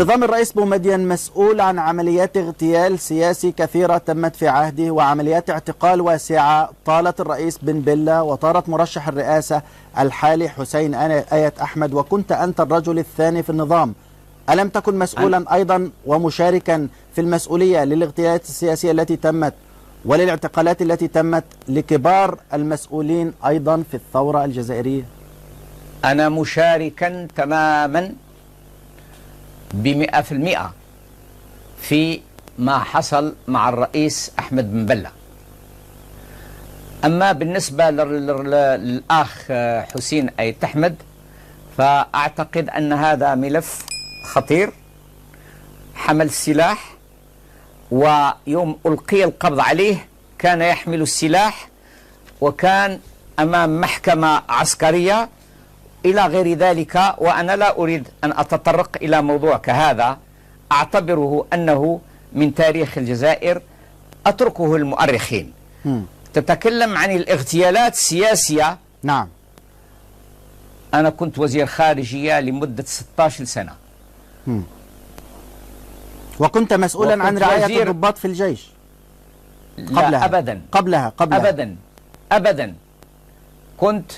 نظام الرئيس بومدين مسؤول عن عمليات اغتيال سياسي كثيرة تمت في عهده وعمليات اعتقال واسعة طالت الرئيس بن بلة وطارت مرشح الرئاسة الحالي حسين آية أحمد، وكنت أنت الرجل الثاني في النظام. ألم تكن مسؤولا أيضا ومشاركا في المسؤولية للاغتيالات السياسية التي تمت وللاعتقالات التي تمت لكبار المسؤولين أيضا في الثورة الجزائرية؟ أنا مشاركا تماما ب100% في ما حصل مع الرئيس أحمد بن بلة. أما بالنسبة للأخ حسين آية أحمد فأعتقد أن هذا ملف خطير، حمل السلاح، ويوم ألقي القبض عليه كان يحمل السلاح وكان أمام محكمة عسكرية إلى غير ذلك. وأنا لا أريد أن أتطرق إلى موضوع كهذا، أعتبره أنه من تاريخ الجزائر، أتركه للمؤرخين. تتكلم عن الاغتيالات السياسية. نعم. أنا كنت وزير خارجية لمدة 16 سنة. وكنت مسؤولا عن رعاية الضباط في الجيش قبلها؟ لا أبدا. قبلها أبدا. كنت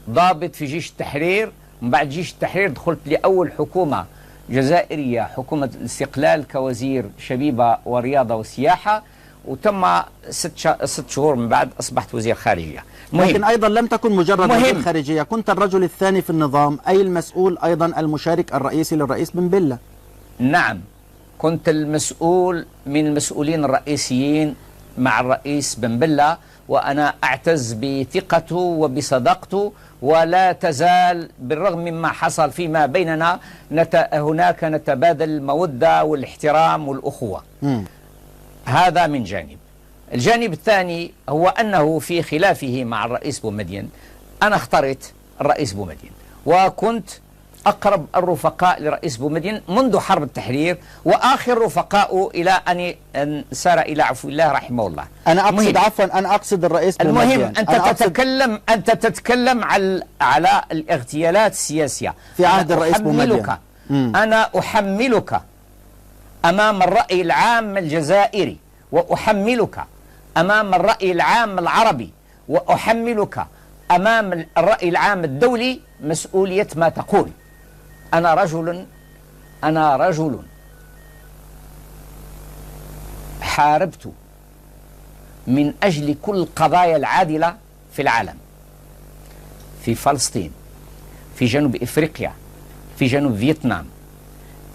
ضابط في جيش التحرير، من بعد جيش التحرير دخلت لأول حكومة جزائرية، حكومة الاستقلال، كوزير شبيبة ورياضة وسياحة، وتم 6 شهور من بعد أصبحت وزير خارجية. لكن أيضا لم تكن مجرد وزير خارجية، كنت الرجل الثاني في النظام، أي المسؤول أيضا المشارك الرئيسي للرئيس بن بلة. نعم، كنت المسؤول من المسؤولين الرئيسيين مع الرئيس بن بلة، وأنا أعتز بثقته وبصداقته، ولا تزال بالرغم مما حصل فيما بيننا هناك نتبادل المودة والاحترام والأخوة. هذا من جانب. الجانب الثاني هو أنه في خلافه مع الرئيس بومدين أنا اخترت الرئيس بومدين، وكنت أقرب الرفقاء لرئيس بومدين منذ حرب التحرير، وآخر رفقاء إلى أن سار إلى عفو الله رحمه الله. أنا أقصد عفوا، أنا أقصد الرئيس بومدين. المهم أنت تتكلم على الاغتيالات السياسية في عهد الرئيس بومدين. أنا أحملك أمام الرأي العام الجزائري، وأحملك أمام الرأي العام العربي، وأحملك أمام الرأي العام الدولي مسؤولية ما تقول. أنا رجل حاربت من أجل كل القضايا العادلة في العالم، في فلسطين، في جنوب إفريقيا، في جنوب فيتنام،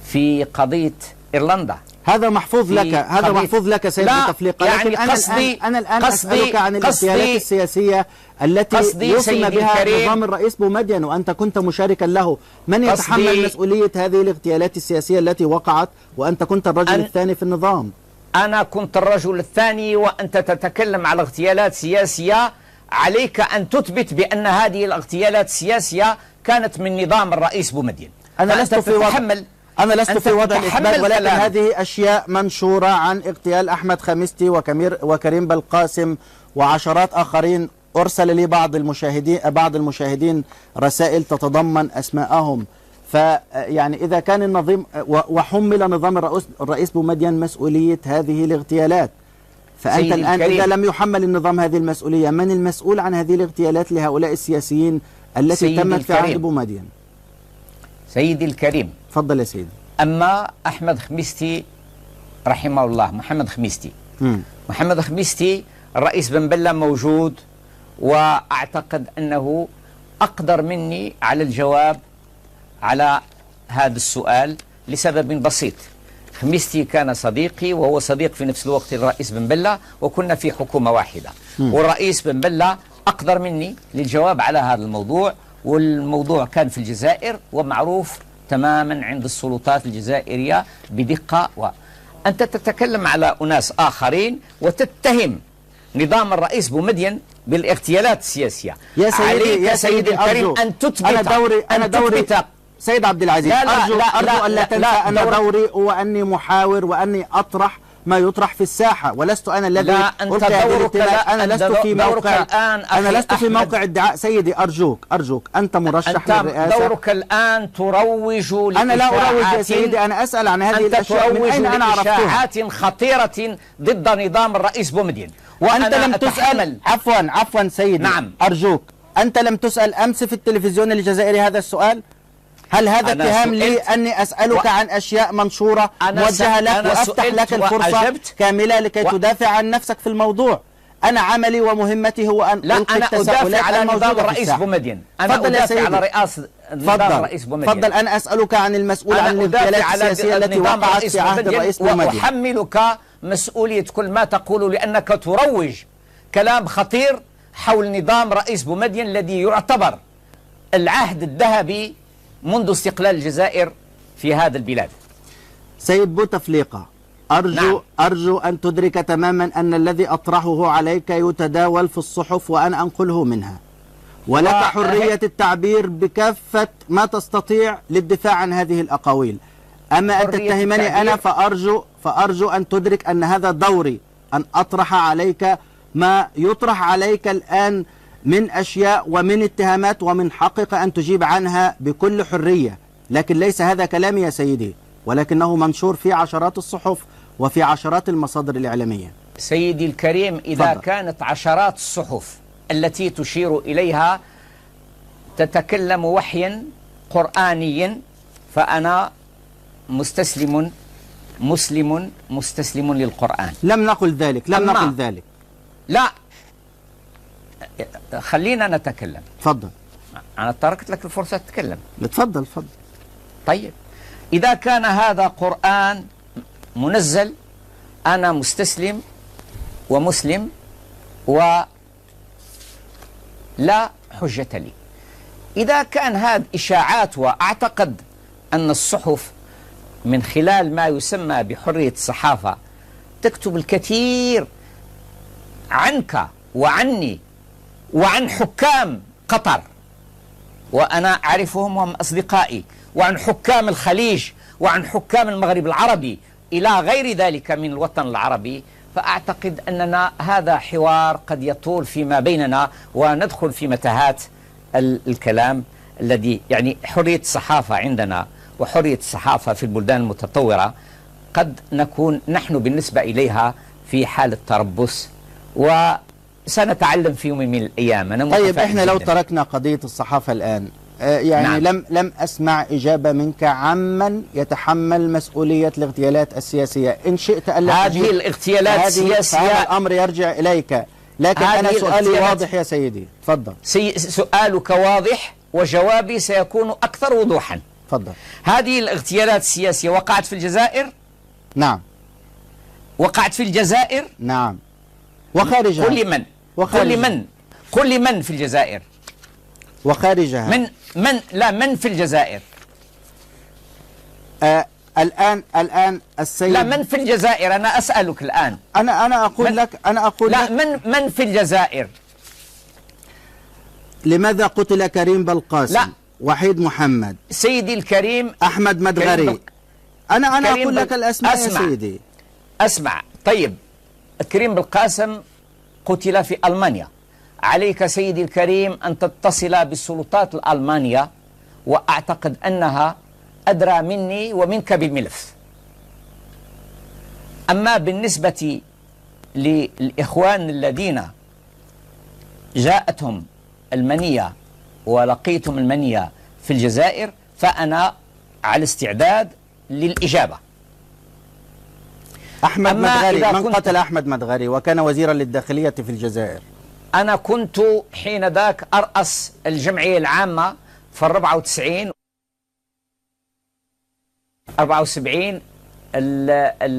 في قضية إيرلندا. هذا محفوظ لك، هذا محفوظ لك سيد بوتفليقة. يعني لكن أنا الآن أسألك عن الاغتيالات السياسية التي يوصم بها نظام الرئيس بومدين وأنت كنت مشاركا له. من يتحمل مسؤولية هذه الاغتيالات السياسية التي وقعت وأنت كنت الرجل الثاني في النظام؟ أنا كنت الرجل الثاني وأنت تتكلم على اغتيالات سياسية. عليك أن تثبت بأن هذه الاغتيالات السياسية كانت من نظام الرئيس بومدين. أنا لست في وضع الإثبات، ولكن هذه أشياء منشورة عن اغتيال أحمد خميستي وكريم بالقاسم وعشرات آخرين. أرسل لي بعض المشاهدين رسائل تتضمن أسماءهم. فيعني إذا كان النظام وحمل نظام الرئيس بومدين مسؤولية هذه الاغتيالات، فأنت الآن إذا لم يحمل النظام هذه المسؤولية، من المسؤول عن هذه الاغتيالات لهؤلاء السياسيين التي تمت في عهد بومدين؟ سيدي الكريم، تفضل يا سيدي. أما أحمد خميستي رحمه الله، محمد خميستي الرئيس بن بلة موجود، وأعتقد أنه أقدر مني على الجواب على هذا السؤال لسبب بسيط. خميستي كان صديقي وهو صديق في نفس الوقت للرئيس بن بلة، وكنا في حكومة واحدة. والرئيس بن بلة أقدر مني للجواب على هذا الموضوع، والموضوع كان في الجزائر ومعروف تماما عند السلطات الجزائرية بدقة. وأنت تتكلم على أناس آخرين وتتهم نظام الرئيس بومدين بالاغتيالات السياسية. يا سيدي الكريم أن تثبت. أنا دوري سيد عبد العزيز، أرجو أن لا تنسى أن دوري هو أني محاور وأني أطرح ما يطرح في الساحة، ولست أنا الذي لا، أنت ألقي هذه دورك الاتهامات. أنا لست في موقع الآن أنا لست في موقع ادعاء. سيدي أرجوك أنت مرشح للرئاسة. دورك الآن تروج لإشاعات. أنا لا أروج يا سيدي، أنا أسأل عن هذه الأشياء من أين أنا عرفتها. إشاعات خطيرة ضد نظام الرئيس بومدين، وأنت لم تسأل. عفوا سيدي، نعم. أرجوك، أنت لم تسأل أمس في التلفزيون الجزائري هذا السؤال؟ هل هذا اتهام لي أني أسألك عن أشياء منشورة موجهة لك وأفتح لك الفرصة كاملة لكي تدافع عن نفسك في الموضوع؟ أنا عملي ومهمتي هو أن ألقي التساؤلات أدافع على نظام الرئيس بومدين. أنا أدافع على رئاسة نظام الرئيس بومدين. تفضل. أنا أسألك عن المسؤول عن الاغتيالات السياسية التي وقعت في عهد الرئيس بومدين، وأحملك مسؤولية كل ما تقول، لأنك تروج كلام خطير حول نظام رئيس بومدين الذي يعتبر العهد الذهبي منذ استقلال الجزائر في هذا البلاد. سيد بوتفليقة، أرجو أن تدرك تماما أن الذي أطرحه عليك يتداول في الصحف وأنا أنقله منها، ولك حرية التعبير بكافة ما تستطيع للدفاع عن هذه الأقاويل. أما أن تتهمني أنا فأرجو أن تدرك أن هذا دوري، أن أطرح عليك ما يطرح عليك الآن من أشياء ومن اتهامات، ومن حقك أن تجيب عنها بكل حرية، لكن ليس هذا كلامي يا سيدي، ولكنه منشور في عشرات الصحف وفي عشرات المصادر الإعلامية. سيدي الكريم، إذا فضل. كانت عشرات الصحف التي تشير إليها تتكلم وحيا قرآنيا، فأنا مسلم للقرآن. لم نقل ذلك. لا، خلينا نتكلم. تفضل. أنا تركت لك الفرصة تتكلم. تفضل. طيب، إذا كان هذا قرآن منزل، أنا مستسلم ومسلم ولا حجة لي. إذا كان هذا إشاعات، وأعتقد أن الصحف من خلال ما يسمى بحرية الصحافة تكتب الكثير عنك وعني وعن حكام قطر، وأنا أعرفهم وهم أصدقائي، وعن حكام الخليج، وعن حكام المغرب العربي إلى غير ذلك من الوطن العربي، فأعتقد أننا هذا حوار قد يطول فيما بيننا وندخل في متاهات الكلام الذي يعني حرية الصحافة عندنا وحرية الصحافة في البلدان المتطورة قد نكون نحن بالنسبة إليها في حالة تربص، وسنتعلم في يوم من الأيام. أنا طيب، إحنا لو تركنا قضية الصحافة الآن، يعني نعم. لم أسمع إجابة منك عمن يتحمل مسؤولية الاغتيالات السياسية. إن شئت ألا هذه الاغتيالات السياسية، هذا الأمر يرجع إليك، لكن أنا سؤالي واضح يا سيدي. تفضل. سؤالك واضح وجوابي سيكون أكثر وضوحا. تفضل. هذه الاغتيالات السياسية وقعت في الجزائر؟ نعم. وقعت في الجزائر؟ نعم. وخارجها؟ قل لي من في الجزائر؟ وخارجها؟ من في الجزائر؟ الآن السيد، لا، من في الجزائر؟ أنا أسألك الآن. أنا أقول لك لا، من في الجزائر؟ لماذا قتل كريم بلقاسم؟ لا. وحيد محمد، سيدي الكريم، أحمد مدغري. أنا أقول لك الأسماء يا سيدي. أسمع. طيب، كريم بلقاسم قتل في ألمانيا. عليك سيدي الكريم أن تتصل بالسلطات الألمانية، وأعتقد أنها أدرى مني ومنك بالملف. أما بالنسبة للإخوان الذين جاءتهم المنية ولقيتهم المنية في الجزائر، فأنا على استعداد للإجابة. أحمد مدغري، من قتل أحمد مدغري وكان وزيرا للداخلية في الجزائر؟ أنا كنت حين ذاك أرأس الجمعية العامة في 74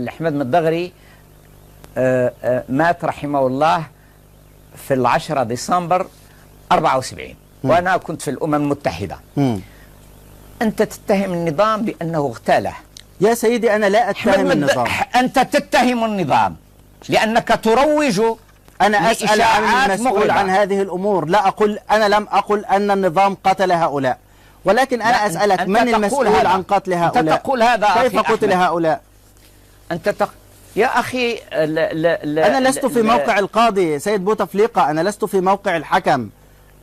أحمد مدغري مات رحمه الله في 10 ديسمبر 74، وأنا كنت في الأمم المتحدة. أنت تتهم النظام بأنه اغتاله. يا سيدي، أنا لا أتهم النظام. أنت تتهم النظام لأنك تروج. أنا أسأل عن المسؤول عن هذه الأمور، لا أقول، أنا لم أقل أن النظام قتل هؤلاء، ولكن أنا أسألك من المسؤول عن قتل هؤلاء؟ أنت تقول هذا. كيف قتل هؤلاء؟ يا أخي أنا لست في موقع القاضي سيد بوتفليقة، أنا لست في موقع الحكم،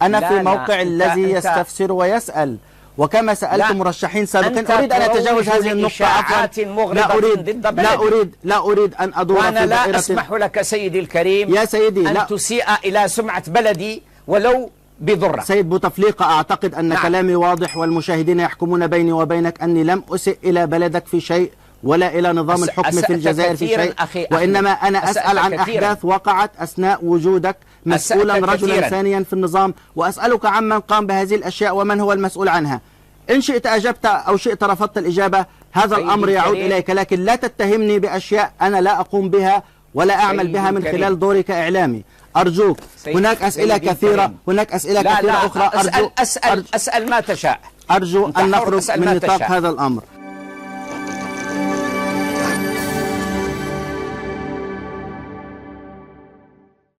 أنا في موقع الذي يستفسر ويسأل. وكما سألت مرشحين سابقين، أريد أن أتجاوز هذه النقطة. عفوا، لا أريد أن أدور في دائرة. لا أسمح لك سيدي الكريم يا سيدي أن تسيء إلى سمعة بلدي ولو بضرة. سيد بوتفليقة، أعتقد أن كلامي واضح والمشاهدين يحكمون بيني وبينك أني لم أسئ إلى بلدك في شيء ولا إلى نظام الحكم في الجزائر في شيء، وإنما أنا أسأل عن أحداث وقعت أثناء وجودك مسؤولا رجلا ثانيا في النظام، وأسألك عمن قام بهذه الأشياء ومن هو المسؤول عنها. إن شئت أجبت أو شئت رفضت الإجابة، هذا الأمر يعود إليك، لكن لا تتهمني بأشياء أنا لا أقوم بها ولا أعمل بها من خلال دوري كإعلامي. أرجوك، هناك أسئلة كثيرة، هناك أسئلة كثيرة أخرى. أسأل ما تشاء. أرجو أن نخرج من نطاق هذا الأمر.